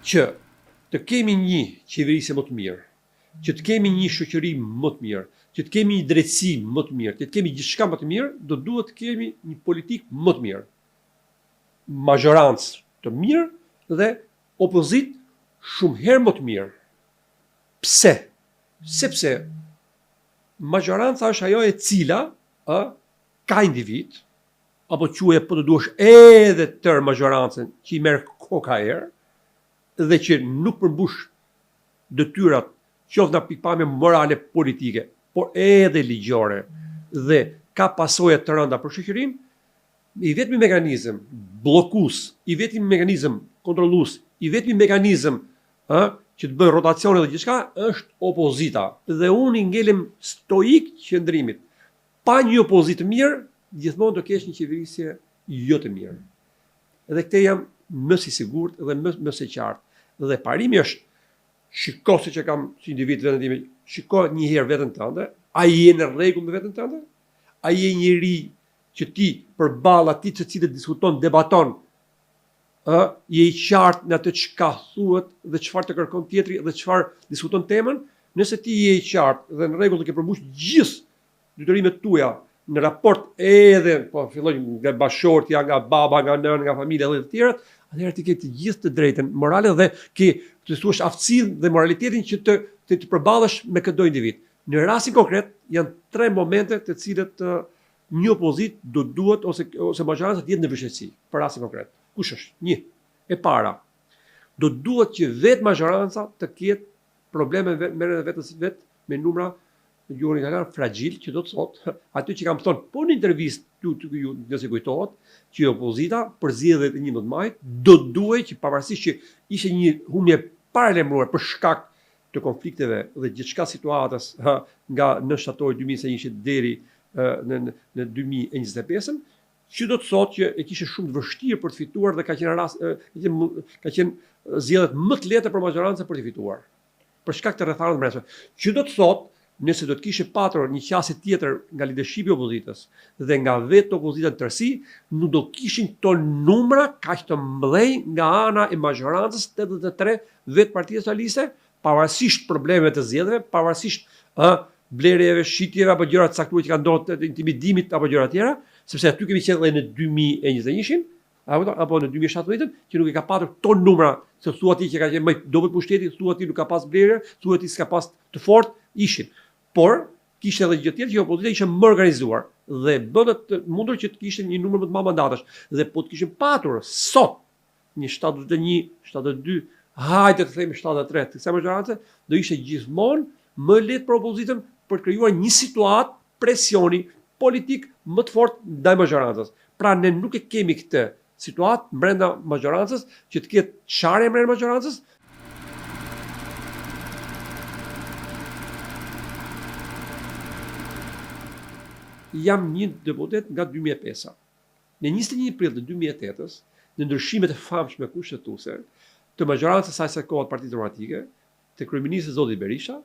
që të kemi një qeverisje më të mirë, që të kemi një shoqëri më të mirë, që të kemi një drejtësi më të mirë, që të kemi gjithçka më të mirë, do duhet të kemi një politikë më të mirë. Majorancë të mirë dhe opozitë shumë herë më të mirë. Pse? Sepse majoranca është ajo e cila ka individ, apo quaj po të duash edhe tërë majorancën që i merr koka erë dhe që nuk përmbush detyrat qoftë nga pikpamje morale politike, por edhe ligjore dhe ka pasoja të rënda për shoqërinë, i vetmi mekanizëm bllokues, i vetmi mekanizëm kontrollues, i vetmi mekanizëm që të bëjë rotacione dhe gjithçka është opozita. Dhe unë i ngelem stoik qëndrimit. Pa një opozitë mirë, gjithmonë do kesh një qeverisje jo të mirë. Dhe këtë jam më si sigurt dhe më së qartë. Dhe parimi është, shiko se që kam si individ vetën time, shiko një herë veten tënde, a je në rregull me veten tënde? A je njëri që ti përballë atij të cilët diskuton, debaton, je i qartë në atë çka thuhet dhe çfarë të kërkon tjetri dhe çfarë diskuton temën? Nëse ti je i qartë dhe në rregull të ke përmbush gjithë detyrimet tuaja në raport edhe po filloj nga bashortja, nga baba, nga nëna, nga familja dhe të tjerat, atëherë ti ke të gjithë të drejtën morale dhe ke të thuash aftësinë dhe moralitetin që të përballesh me çdo individ. Në rastin konkret janë 3 momente të cilët një opozit do duhet ose majoranca të jetë në vështirësi për rastin konkret. Kush është? 1. E para, do duhet që vetë majoranca të ketë probleme vetës vetë me numra në gjuhën italiane fragjil, që do të thotë aty që kam thonë po në intervistë ju nëse kujtohet që opozita për zgjedhjet e 11 majit do duhet që pavarësisht që ishte një humbje paralajmëruar për shkak të konflikteve dhe gjithçka situatës nga në shtatori 2021 deri në 2025, që do të thotë që e kishte shumë të vështirë për të fituar dhe ka qenë zgjedhjet më të lehta për majorancën për të fituar. Për shkak të rrethanave të brendshme. Që do të thotë nëse do të kishte patur një qasje tjetër nga leadershipi i opozitës dhe nga vetë opozita në tërësi, nuk do kishin këto numra kaq të mëdhenj nga ana e majorancës 83 vetë Partia Socialiste, pavarësisht problemeve të zgjedhjeve, pavarësisht blerjeve, shitjeve apo gjëra të caktuara që kanë ndodhur të intimidimit apo gjëra tjera, sepse aty kemi qenë edhe në 2021-shin apo në 2017 që nuk e ka patur këto numra, se thuat ti që ka qenë më dobët pushteti, thuat ti nuk ka pas blerje, thuat ti s'ka pas të fortë ishin. Por kishte edhe gjë tjetër që opozita ishte më organizuar dhe bënte të mundur që të kishte një numër më të madh mandatash. Dhe po të kishin patur sot një 71, 72, hajde të themi 73 të kësaj majorancë, do ishte gjithmonë më lehtë për opozitën për të krijuar një situatë presioni politik më të fortë ndaj majorancës. Pra ne nuk e kemi këtë situatë brenda majorancës që të ketë çarje brenda majorancës. Jam një deputet nga 2005. Në 21 prill të 2008-s, në ndryshimet e famshme kushtetuese të majorancës së asaj kohe Partisë Demokratike, të kryeministit zoti Berisha,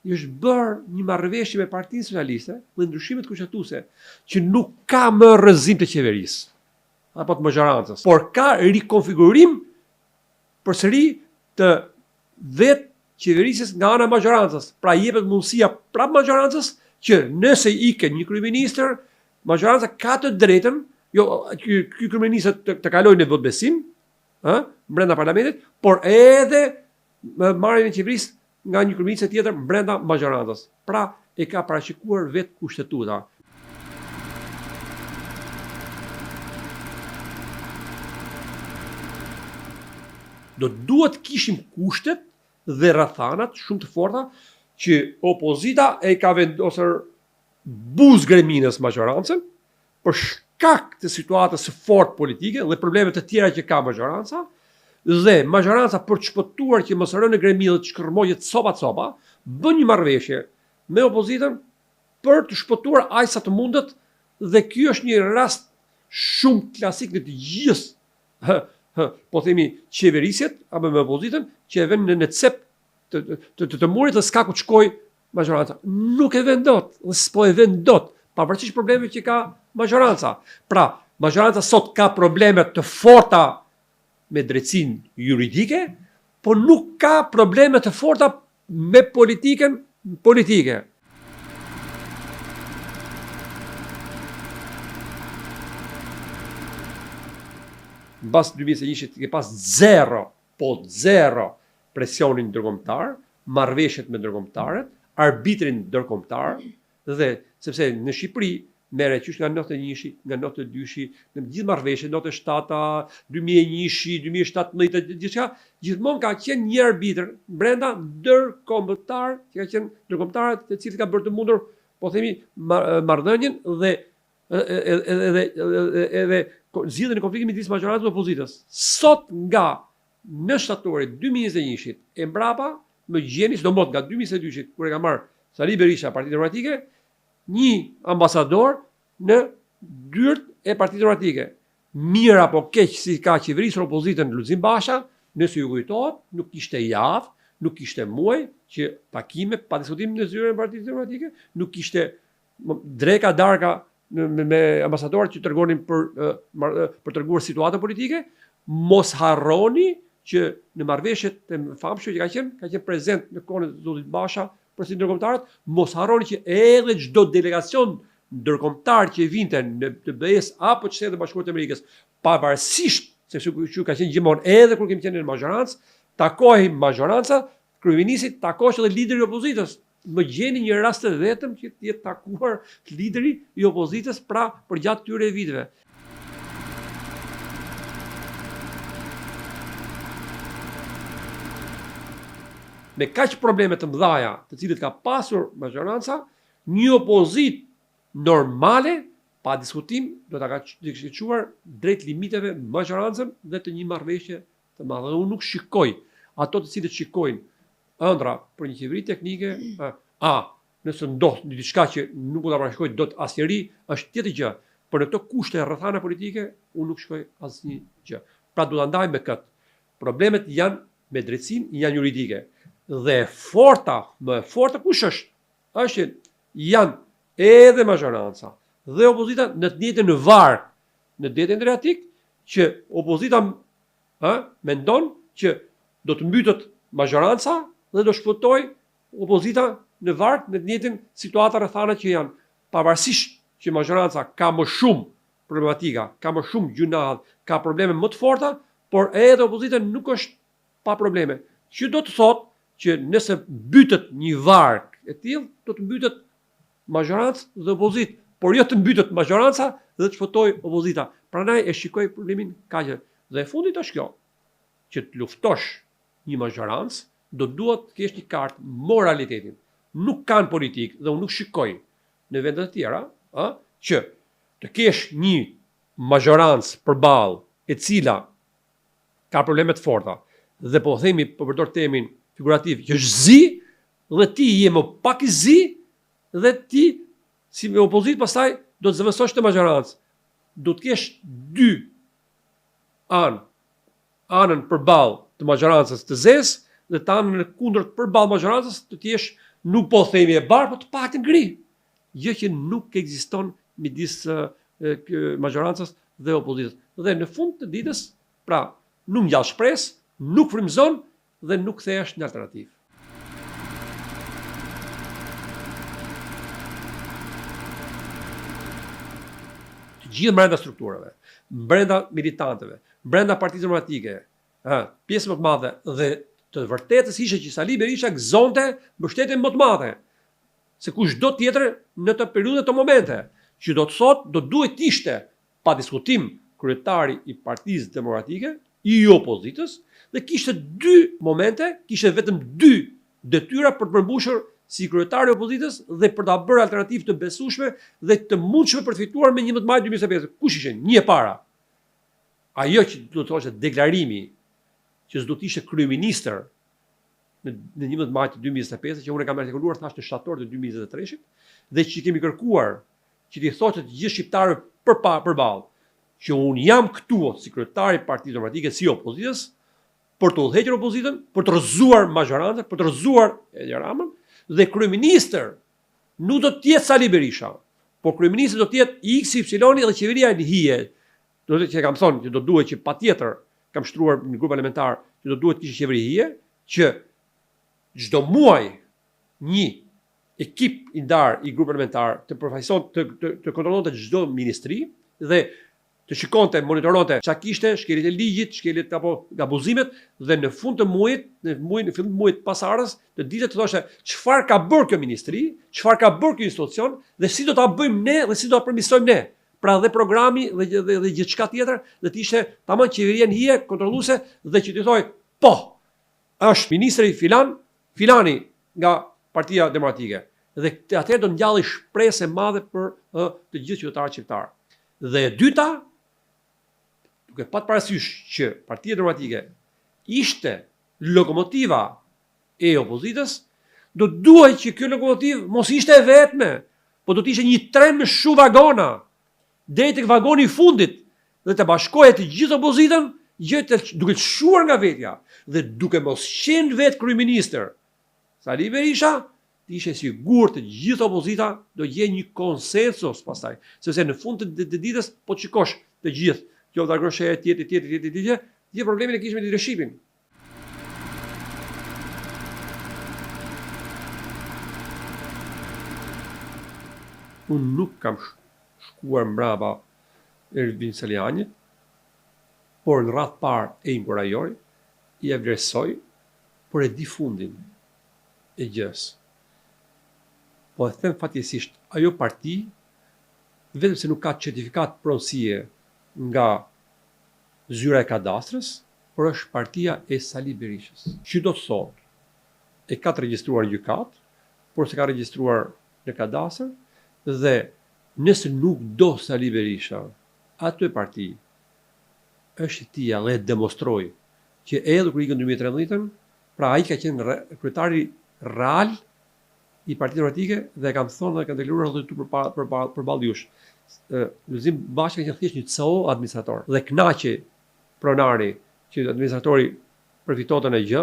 i është bërë një marrëveshje me Partinë Socialiste dhe ndryshimet kushtetuese që nuk ka më rrëzim të qeverisë apo të majorancës, por ka rikonfigurim përsëri të vetë qeverisjes nga ana e majorancës. Pra jepet mundësia prapë majorancës që nëse ike një kryeministër, majoranca ka të drejtën, jo ky kryeminist të kalojë në votbesim, brenda parlamentit, por edhe marrjen e qeverisë nga një kryeministër tjetër brenda majorancës. Pra e ka parashikuar vetë kushtetuta. Do duhet kishim kushtet dhe rrethanat shumë të forta që opozita e ka vendosur buz greminës majorancën për shkak të situatës së fortë politike dhe problemet të tjera që ka majoranca, dhe majoranca për të shpëtuar që mos rënë në gremillë të shkërmohet copa, bën një marrëveshje me opozitën për të shpëtuar aq sa të mundet, dhe ky është një rast shumë klasik në të gjithë po themi qeverisjet apo me opozitën që e vënë në cep të murit dhe s'ka ku të shkoj majoranca. Nuk e vën dot, dhe s'po e vën dot, pavarësisht problemeve që ka majoranca. Pra, majoranca sot ka probleme të forta me drejtsinë juridike, po nuk ka probleme të forta me politikën politike. Mbas 2021 ke pas zero presionin ndërkombëtar, marrëveshjet me ndërkombëtarët, arbitrin ndërkombëtar, dhe sepse në Shqipëri merret qysh nga 91-shi, nga 92-shi, në gjithë marrëveshjet, 97-a, 2001-shi, 2017, gjithçka, gjithmonë ka qenë një arbitër brenda ndërkombëtar, që ka qenë ndërkombëtarët të cilët kanë bërë të mundur, po themi, marrëdhënien dhe edhe zgjidhjen e konfliktit midis majorancës dhe opozitës. Sot nga në shtatorit 2021-shit e mbrapa, më gjeni, sidomos nga 2022-shit, kur e ka marrë Sali Berisha Partitë Demokratike, një ambasador në dyert e Partitë Demokratike. Mirë apo keq si ka qeverisur opozitën Lulzim Basha, nëse ju kujtohet, nuk kishte javë, nuk kishte muaj që takime pa diskutim në zyrën e Partisë Demokratike, nuk kishte dreka darka me ambasadorët që tregonin për treguar situatën politike. Mos harroni që në marrëveshjet e famshme që ka qenë prezent në kohën e Zotit Basha për si ndërkombëtarët, mos harroni që edhe çdo delegacion ndërkombëtar që vinte në BE-s apo të Shtetet Bashkuara të Amerikës, pavarësisht se që ka qenë gjithmonë edhe kur kemi qenë në majorancë, takohej majoranca, kryeministri takohej edhe lideri i opozitës. Më gjeni një rast të vetëm që të jetë takuar lideri i opozitës për gjatë këtyre viteve. Me kaq probleme të mëdha të cilët ka pasur majoranca, një opozitë normale, pa diskutim, do ta ka çuar drejt limiteve majorancën dhe të një marrëveshje të madhe. Unë nuk shikoj ato të cilët shikojnë ëndra për një qeveri teknike, nëse ndodh diçka që nuk do ta parashikoj dot asnjëri, është tjetër gjë. Por në këto kushte rrethana politike, unë nuk shikoj asnjë gjë. Pra do ta ndaj me këtë. Problemet janë me drejtsinë, janë juridike. Dhe më e forta kush është? Është janë edhe majoranca dhe opozita në të njëjtën varg, në detin adriatik, që opozita mendon që do të mbytet majoranca dhe do shpëtoj opozita në varg në të njëjtën situatë rrethana që janë, pavarësisht që majoranca ka më shumë problematika, ka më shumë gjuna, ka probleme më të forta, por edhe opozita nuk është pa probleme. Që do të thotë që nëse mbytet një varg e tillë, do të mbytet majorancë dhe opozitë, por jo të mbytet majoranca dhe të shpëtoj opozita. Prandaj e shikoj problemin kaq. Dhe e fundit është kjo, që të luftosh një majorancë, do duhet të kesh një kartë moralitetin. Nuk kanë politikë dhe unë nuk shikoj në vende të tjera, që të kesh një majorancë përballë e cila ka probleme të forta dhe po themi përdor termin figurativ, që është zi, dhe ti je më pak i zi, dhe ti, si me opozit, pastaj do të zëvendësosh të majorancë. Do të kesh dy anën përballë të majorancës të zezë, dhe të anën e kundërt përballë majorancës të jesh nuk po themi e bardhë, po të paktën gri. Gjë që nuk ekziston midis majorancës dhe opozitës. Dhe në fund të ditës, pra, nuk ngjall shpresë, nuk frymëzon dhe nuk kthehesh në alternativë. Të gjithë brenda strukturave, brenda militantëve, brenda Partisë Demokratike, pjesë më të madhe dhe të vërtetës ishte që Sali Berisha gëzonte mbështetjen më të madhe se kushdo tjetër në të periudhë të momente, që do të thotë do duhet të ishte pa diskutim kryetari i Partisë Demokratike, i opozitës, dhe kishte dy momente, kishte vetëm dy detyra për të përmbushur si kryetari i opozitës dhe për ta bërë alternativë të besueshme dhe të mundshme për të fituar me 11 maj 2025. Kush ishte? Një e para. Ajo që do të thoshte deklarimi që s'do të ishte kryeministër në 11 maj të 2025, që unë kam artikuluar thash në shtator të 2023-shit, dhe që kemi kërkuar që t'i thoshte të gjithë shqiptarëve përballë që unë jam këtu si kryetari i Partisë Demokratike, si opozitës, për të udhëhequr opozitën, për të rrëzuar majorancën, për të rrëzuar Edi Ramën, dhe kryeministër nuk do të jetë Sali Berisha, por kryeministri do të jetë XY dhe qeveria e hije. Do të që kam thonë që do duhet që patjetër kam shtruar një grup parlamentar që do duhet kishte qeveri hije, që çdo muaj një ekip i ndarë i grup parlamentar të përfaqëson të kontrollonte çdo ministri dhe të shikonte, monitoronte çka kishte, shkeljet e ligjit, shkeljet apo gabuzimet dhe në fund të muajit, në fillim të muajit pasardhës, të ditë të thoshte çfarë ka bërë kjo ministri, çfarë ka bërë ky institucion dhe si do ta bëjmë ne dhe si do ta përmirësojmë ne. Pra dhe programi dhe gjithçka tjetër, dhe të ishte tamam qeveria në hije kontrolluese dhe që të thoj, po, është ministri filani nga Partia Demokratike. Dhe atëherë do ngjalli shpresë e madhe për të gjithë qytetarët shqiptar. Dhe e dyta, duke pat parasysh që Partia Demokratike ishte lokomotiva e opozitës, do duhet që kjo lokomotivë mos ishte e vetme, po do të ishte një tren me shumë vagona, deri tek vagoni i fundit, dhe të bashkohet të gjithë opozitën, duke të shuar nga vetja, dhe duke mos qenë vetë kryeministër Sali Berisha, të ishe sigurt të gjithë opozita do gjejë një konsensus pastaj, sepse në fund të ditës po të shikosh të gjithë, qoftë agroshe tjetër, gjithë problemin e kishme me leadershipin. Unë nuk kam shkuar mbrapa Ervin Salianit, por në radhë parë e inkurajoj, i vlerësoj, por e di fundin e gjës. Po e them fatjesisht, ajo parti, vetëm se nuk ka certifikat pronësie nga zyra e kadastrës, por është partia e Sali Berishës. Që do të thotë, e ka të regjistruar në gjykat, por se ka regjistruar në kadastër, dhe nëse nuk do Sali Berisha, atë parti është tia dhe demonstroi që edhe kur ikën 2013, pra ai ka qenë kryetari real i Partisë Demokratike dhe kam thonë dhe kam deklaruar edhe këtu përballë jush. Lulzim Basha ka qenë thjesht një CEO administrator dhe kënaqe pronari që administratori përfitonte në gjë,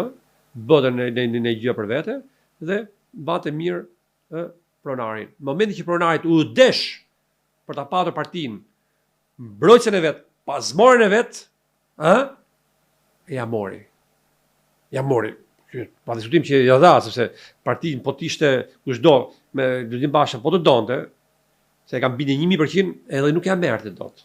bëte në gjë për vete dhe bate mirë pronarin. Në momentin që pronarit u desh për ta patur partinë, mbrojtësen e vet, pasmorin e vet, ja mori. Pa diskutim që ja dha, sepse partinë po t'ishte kushdo me Lulzim Basha po të donte, se kam bini 1000% edhe nuk ja merrte dot.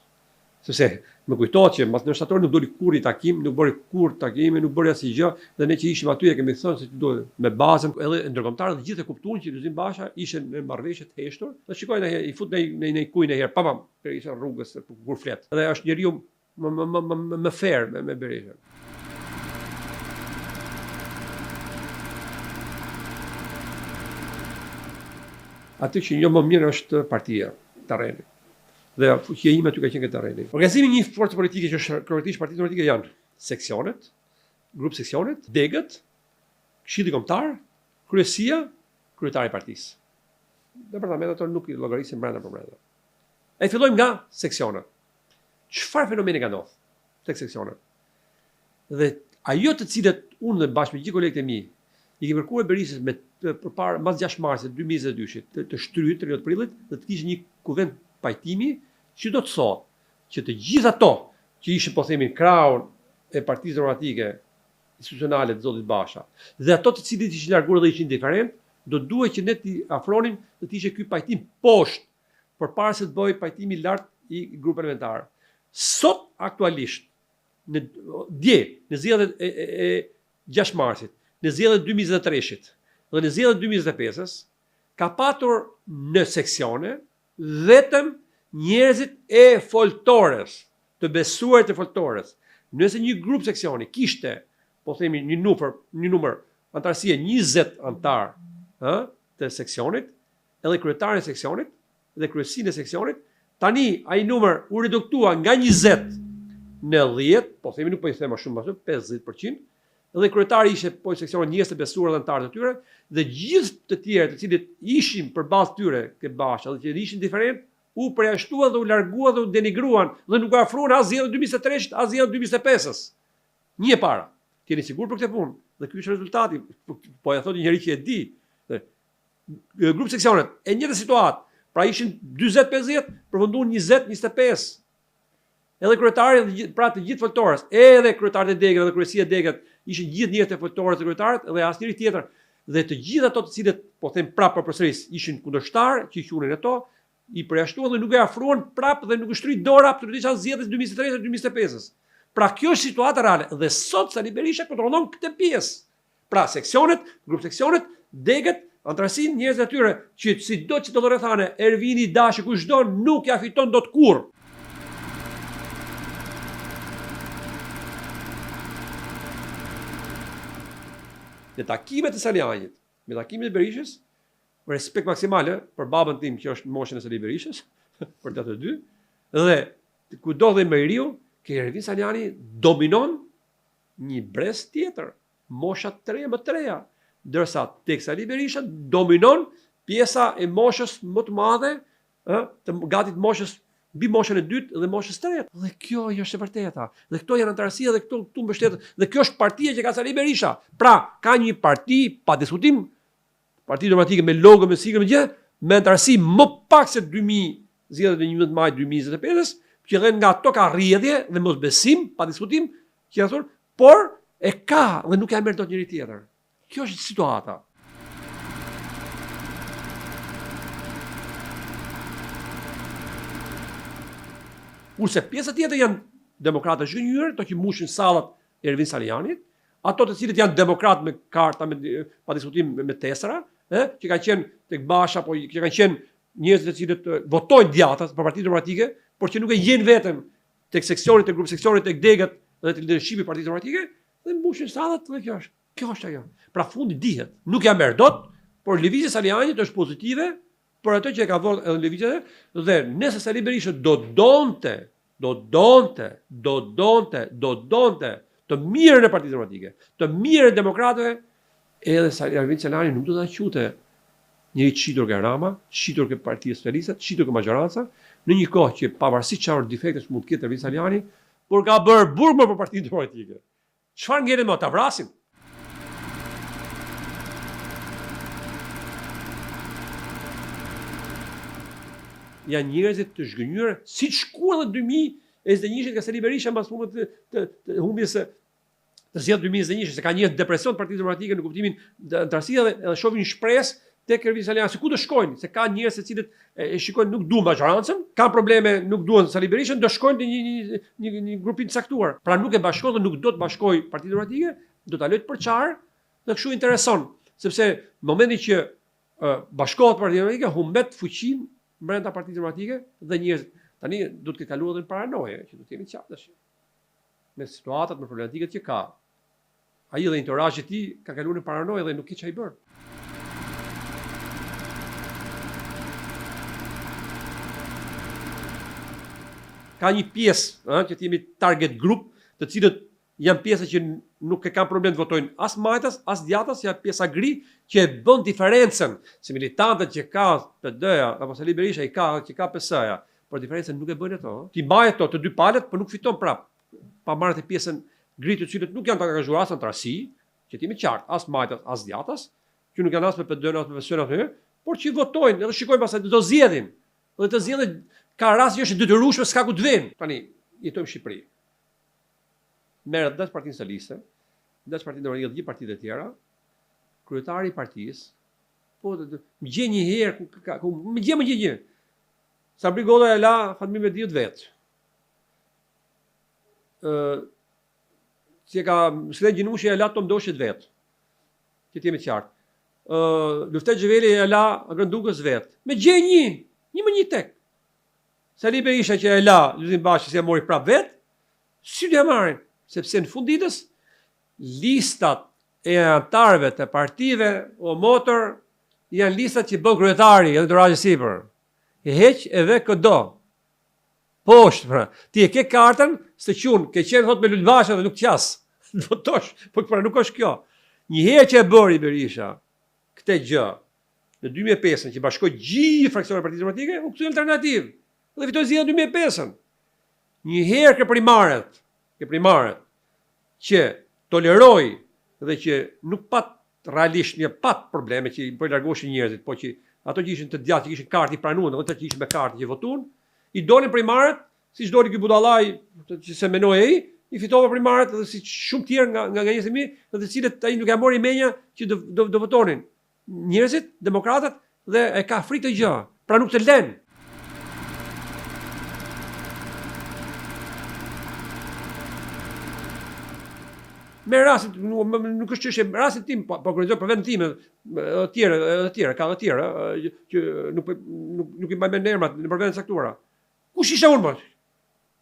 Sepse më kujtohet që mas në shtator nuk doli kur i takim, nuk bëri kur takime, nuk bëri asgjë, dhe ne që ishim aty e kemi thënë se duhet me bazën edhe ndërkombëtarët të gjithë e kuptuan që Lulzim Basha ishte në marrëveshje të heshtur, dhe shikojnë i fut në kujnë herë, pam, për ishte rrugës kur flet. Dhe është njeriu më fair me Berishën. Aty që një më mirë është partia, terreni. Dhe fuqia ime aty ka qenë këtë terreni. Organizimi një forcë politike që është kryesisht Partia Demokratike janë seksionet, grup seksionet, degët, këshilli kombëtar, kryesia, kryetari i partisë. Departamentet ato nuk i llogarisin brenda për brenda. E fillojmë nga seksionet. Çfarë fenomeni ka ndodhur tek seksionet? Dhe ajo të cilët unë dhe bashkë me gjithë kolegët e mi i kemi kërkuar Berishës me përpara mas 6 marsit 2022 të shtrydhur 30 prillit dhe të kishte një kuvent pajtimi që do të thotë që të gjithë ato që ishin po themi krahun e Partisë Demokratike institucionale të zotit Basha dhe ato të cilët ishin larguar dhe ishin indiferent, do duhet që ne t'i afronim dhe të ishte ky pajtim poshtë përpara se të bëjë pajtimi lart i grupit parlamentar. Sot aktualisht në zgjedhjet e 6 marsit, në zgjedhjet 2023-shit dhe në zgjedhjet 2025-s ka patur në seksione vetëm njerëzit e foltores, të besuarit e foltores. Nëse një grup seksioni kishte, po themi një numër antarësie 20 antar të seksionit, edhe kryetarin e seksionit dhe kryesinë e seksionit, tani ai numër u reduktua nga 20 në 10, po themi nuk po i them më shumë, 50%, dhe kryetari ishte po i seksionit njerëz të besuar dhe antarë të tyre, dhe gjithë të tjerë të cilët ishin përballë tyre ke Basha dhe që ishin diferent, u përjashtuan dhe u larguan dhe u denigruan dhe nuk afruan as zgjedhjet 2023-shit, as zgjedhjet 2025-s. Një e para. Keni sigurt për këtë punë? Dhe ky është rezultati. Po ja thotë njëri që e di. Grup seksionet e njëjtë situatë. Pra ishin 40-50, përfunduan 20-25. Edhe kryetari pra të gjithë foltorës, edhe kryetarët e degëve dhe kryesia e degët ishin gjithë njerëz të fotore të kryetarët dhe asnjëri tjetër. Dhe të gjithë ato të cilët po them prapë përsëris ishin kundërshtar, që i quhen ato, i përjashtuan dhe nuk e afruan prapë dhe nuk u shtrit dora absolutisht as zgjedhjes 2023-2025. Pra kjo është situata reale dhe sot Sali Berisha kontrollon këtë pjesë. Pra seksionet, grup seksionet, degët, antrasin, njerëz e tyre që sido që do rrethane, Ervini, Dashi, kushdo nuk ja fiton dot kurrë. Në takimet e Salianit, me takimet e Berishës, respekt maksimale për babën tim që është në moshën e Sali Berishës, për të dy, dhe kudo dhe më riu, që Ervin Saliani dominon një brez tjetër, mosha 3 më 3, ndërsa tek Sali Berisha dominon pjesa e moshës më të madhe, të gatit moshës mbi moshën e dytë dhe moshës 3. Dhe kjo është e vërteta. Dhe këto janë antarësia dhe këtu mbështetet. Dhe kjo është partia që ka Sali Berisha. Pra, ka një parti pa diskutim, parti demokratike me logo, me siglë, me gjë, me antarësi më pak se 11 maj 2025, që dhe nga ato ka rrjedhje dhe mos besim, pa diskutim, që janë thonë, por e ka dhe nuk e merr dot njëri tjetër. Kjo është situata. Kurse pjesa tjetër janë demokratë zhgënjur, ato që mushin sallat e Ervin Salianit, ato të cilët janë demokratë me karta, pa diskutim me tesra, që kanë qenë tek Basha, apo që kanë qenë njerëz të cilët votojnë djathtas për Partitë Demokratike, por që nuk e gjen vetëm tek seksionit, tek grup seksionit, tek degët dhe tek leadershipi i Partisë Demokratike, dhe mbushin sallat dhe kjo është ajo. Pra fundi dihet, nuk ja merr dot, por lëvizja e Salianit është pozitive për ato që e ka dhënë edhe lëvizjet dhe nëse Sali Berisha do donte të mirën e Partisë Demokratike, të mirën e demokratëve, edhe Ervin Saliani nuk do ta quajte njëri qitur nga Rama, qitur nga Partia Socialiste, qitur nga majoranca, në një kohë që pavarësisht çfarë defektesh mund të ketë Ervin Saliani, por ka bërë burmë për Partinë Demokratike. Çfarë ngjenë më ta vrasin? Janë njerëzit të zhgënjur, si shkuan në 2021 nga Sali Berisha mbas humbjes të humbjes të zgjedhjeve 2021, se ka një depresion Partisë Demokratike në kuptimin të antarësia dhe shohin shpresë tek Ervin Saliani, se ku do shkojnë, se ka njerëz se cilët e shikojnë nuk duan majorancën, kanë probleme, nuk duan Sali Berishën, do shkojnë në një grupim të caktuar. Pra nuk e bashkon dhe nuk do të bashkojë Partitë Demokratike, do ta lejë të përçar dhe kështu intereson, sepse në momentin që bashkohet Partia Demokratike, humbet fuqinë brenda Partisë Demokratike dhe njerëz tani do të kaluar edhe në paranoje, që do të jemi qartë tash. Me situatat, me problematikat që ka. Ai dhe entouragji i tij ka kaluar në paranoje dhe nuk e çai bër. Ka një pjesë, që themi target group, të cilët janë pjesa që nuk e kanë problem të votojnë as majtas, as djathtas, janë pjesa gri që e bën diferencën, se militantët që ka PD-ja apo Sali Berisha i ka që ka PS-ja, por diferencën nuk e bën ato. Ti mbaj ato të dy palët, por nuk fiton prap. Pa marrë të pjesën gri të cilët nuk janë të angazhuar as në trasi, që themi qartë, as majtas, as djathtas, që nuk janë as me PD-n as me PS-n, por që votojnë, edhe shikojnë pastaj do zgjedhin. Dhe të zgjedhin ka rast që është detyrueshme s'ka ku të vinë. Tani jetojmë në Shqipëri. Merret dash Partinë Socialiste, dash Partinë Demokratike dhe gjithë partitë e tjera, kryetari i partisë, po më gjen një herë, më gjen. Sabri Golla e la Fatmir Mediut vet. Që ka Slen Gjinushi e la Tom Doshit vet. Që të jemi të qartë. Luftet Xheveli e la Grëndukës vet. Me gjen një tek. Sali Berisha që e la Lulzim Bashi se mori prap vet, si do ja marrin? Sepse në fund ditës listat e antarëve të partive o motor janë listat që bën kryetari edhe entouragji sipër. E heq edhe këdo. Poshtë, pra. Ti e ke kartën, se qun, ke qenë thot me Lulbasha dhe nuk qas. Votosh, po pra nuk është kjo. Një herë që e bëri Berisha këtë gjë në 2005 që bashkoi gjithë fraksionet e Partisë Demokratike, u kthye alternativë. Dhe fitoi zgjedhjet 2005. Një herë ke primaret që toleroi dhe që nuk pat realisht një pat probleme që po largoshin njerëzit, po që ato që ishin të djathtë, që kishin kartë i pranuar, dhe ata që ishin me kartë që votuan, i dolin primaret, siç doli ky budallaj që se menoi ai, i fitova primaret dhe si shumë tjerë nga njerëzit e mi, në të cilët ai nuk ja mori menja që do votonin. Njerëzit, demokratat, dhe e ka frikë të gjë, pra nuk të lën. Me rastin, nuk është çështje, rastin tim, po kërkoj për vendin tim, të tjerë, ka të tjerë, që nuk i mbaj mend emrat në për vende caktuara. Kush isha unë më?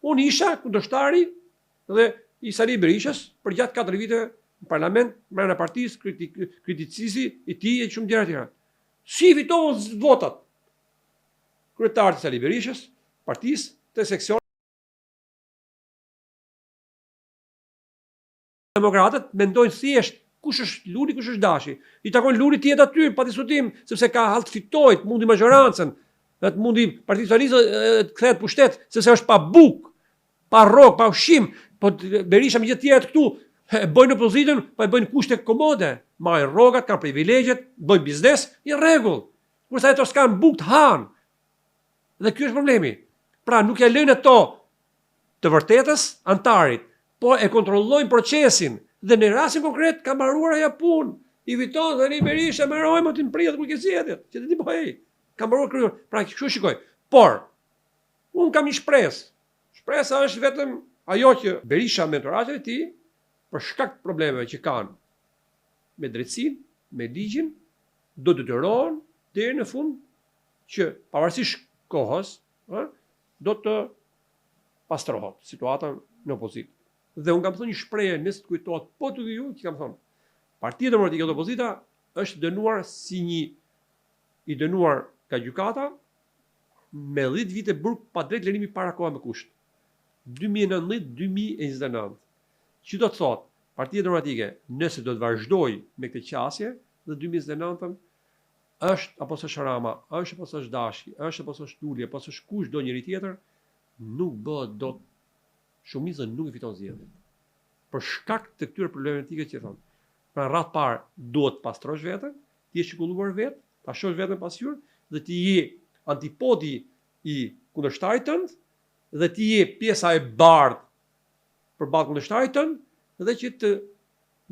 Unë isha kundërshtari dhe i Sali Berishës për gjatë 4 vite në parlament, brenda në partisë, kritikisi i tij e shumë gjëra të tjera. Si fitovën votat? Kryetari i Sali Berishës, partisë, të seksion Demokratët mendojnë thjesht kush është Luli, kush është Dashi. I takon Luli të jetë aty pa diskutim, sepse ka hall të fitojë, të mundi majorancën, të mundi Partia Socialiste të kthehet pushtet, sepse është pa buk, pa rrok, pa ushqim, po Berisha me gjithë tjerët këtu bëjnë opozitën, po e bëjnë kushte komode, marrin rrogat, kanë privilegjet, bëjnë biznes, i rregull. Kurse ato s'kan buk të hanë. Dhe ky është problemi. Pra nuk ja lënë ato të vërtetës antarit, po e kontrollojnë procesin dhe në rastin konkret ka mbaruar ajo punë. I fiton Sali Berisha, mbaroi më të pritet kur ke zgjedhjet. Që ti bëj. Ka mbaruar kryer. Pra kështu shikoj. Por un kam një shpresë. Shpresa është vetëm ajo që Berisha me entourazhin e tij, për shkak të problemeve që kanë me drejtsinë, me ligjin, do të detyrohen deri në fund që pavarësisht kohës, do të pastrohet situata në opozitë. Dhe unë kam thënë një shprehje nëse të kujtohet po të ju që kam thënë. Partia Demokratike dhe Opozita është dënuar si një i dënuar ka gjykata me 10 vite burg pa drejt lërimi para koha me kusht. 2019-2029. Që do të thotë, Partia Demokratike nëse do të vazhdoj me këtë qasje dhe 2029 është apo s'është Rama, është apo s'është Dashi, është apo s'është Luli, apo s'është kush do njëri tjetër, nuk bëhet dot. Shumica nuk e fiton zgjedhjen. Për shkak të këtyre problematike që thonë. Pra rreth parë duhet pastrosh veten, ti je shikulluar vet, ta shohësh veten pasqyrë dhe ti je antipodi i kundërshtarit tënd dhe ti je pjesa e bardhë përballë kundërshtarit tënd dhe që të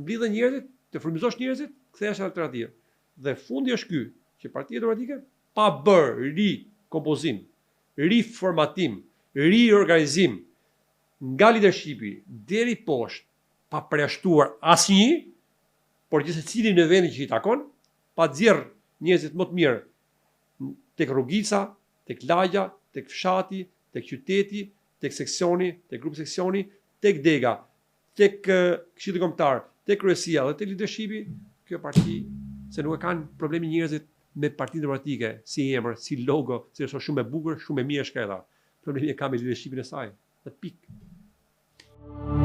mblidhen njerëzit, të frymëzosh njerëzit, kthehesh alternativë. Dhe fundi është ky, që Partia Demokratike pa bërë rikompozim, riformatim, riorganizim nga leadershipi deri poshtë, pa përjashtuar asnjë, por gjithsesi cili në vendin që i takon, pa nxjerr njerëzit më të mirë tek rrugica, tek lagja, tek fshati, tek qyteti, tek seksioni, tek grupi seksioni, tek dega, tek këshilli kombëtar, tek kryesia dhe tek leadershipi, kjo parti se nuk e kanë problemi njerëzit me Partinë Demokratike, si emër, si logo, si është shumë e bukur, shumë e mirë shkreta. Problemi e ka me leadershipin e saj. Dhe pikë.